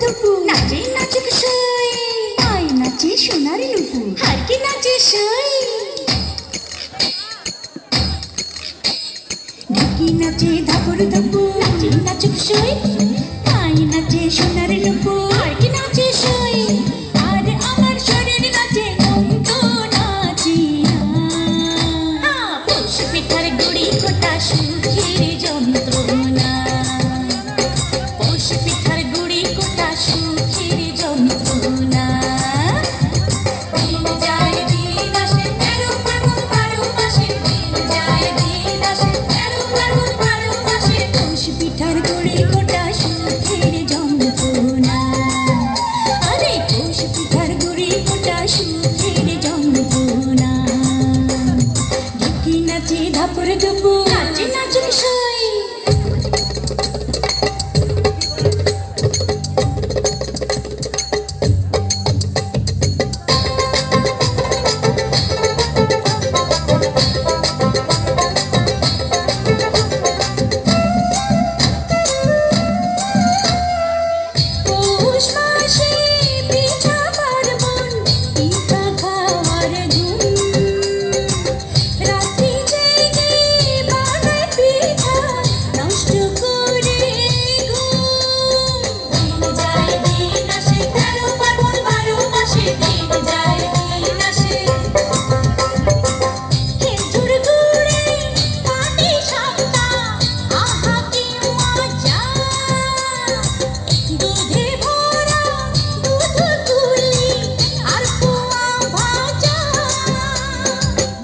ধুপু নাচে নাচুক সই আয় নাচে সোনার নুপু আর কি নাচে সই ঢাকি নাচে ধাপুর ধুপু নাচে নাচুক সই আয় নাচে সোনার নুপু আর কি নাচে সই আর আমার শরীর নাচে তো নাচি পৌষ পিঠার গুড়ি কোটা সুখের যন্ত্রণা পৌষ পিঠার গুড়ি কোটা সুখের যন্ত্রণা দিন যায় দিন আসে 13 ফাগুন 12 মাসে দিন যায় দিন আসে 13 ফাগুন 12 মাসে পৌষ পিঠার গুড়ি কোটা সুখের যন্ত্রণা আরে পৌষ পিঠার গুড়ি কোটা সুখের যন্ত্রণা ঢুকি নাচে ধাপুর ধুপু নাচে নাচুক সই পৌষ মাসে পিঠা পার্বণ পিঠা খাওয়ার ধুম রাত্রি জেগে বানায় পিঠা নষ্ট করে ঘুম দিন যায় দিন আসে 13 ফাগুন 12 মাসে দিন যায় দিন আসে খেজুর গুড়ে পাটি সাপটা আহা কি মজা দুধে ভরা দুধ কুলি আর পোয়া ভাজা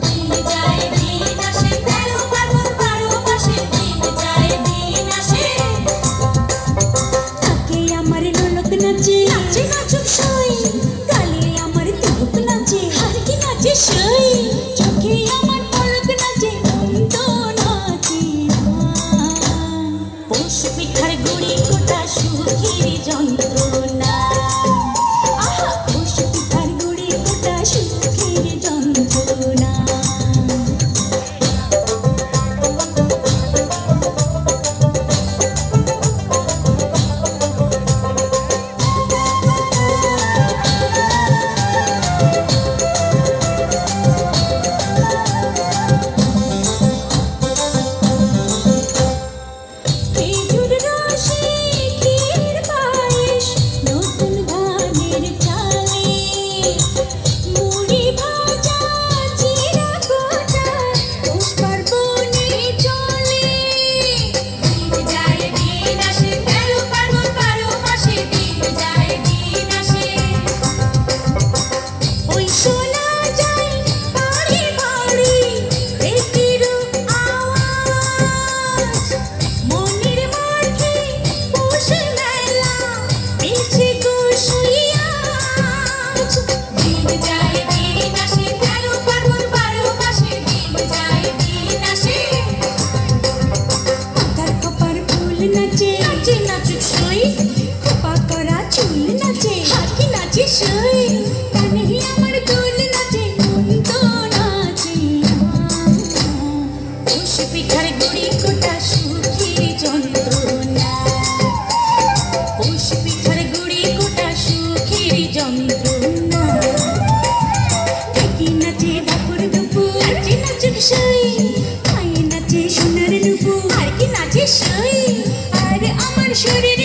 দিন যায় দিন আসে 13 ফাগুন 12 মাসে দিন যায় দিন আসে থাকে আমার ঢোলক নাচে নাচে নাচুক সই গালে আমার তিলক নাচে আর কি নাচে সই চোখে আমার পলক নাচে তো নাচি পৌষ পিঠার গুড়ি কোটা সুখের যন্ত্রণা আহা পৌষ পিঠার গুড়ি কোটা সুখের যন্ত্রণা খেজুর রসে ক্ষীর পায়েস নতুন ধানের চালে মুড়ি ভাজা জিরা কোটা পৌষ পার্বণে চলে দিন যায় দিন আসে 13 ফাগুন 12 মাসে দিন যায় দিন আসে ওই শোনা যায় বাড়ি বাড়ি পেটির আওয়াজ মনের মাঝে পৌষ মেলা মিলছে কুশিয়াজ দিন যায় দিন আসে 13 ফাগুন 12 মাসে দিন যায় দিন আসে মাথার খোপার ফুল নাচে নাচে নাচুক সই খোপা করা চুল নাচে আর কি নাচে সই কানে আমার দুল নাচে তো নাচি পৌষ পিঠার গুড়ি কোটা সুখের যন্ত্রণা পৌষ পিঠার গুড়ি কোটা সুখের যন্ত্রণা ঢাকি নাচে ধাপুর ধুপু নাচে নাচুক সই আয় নাচে সোনার নুপু আর কি নাচে সই আর আমার শরীর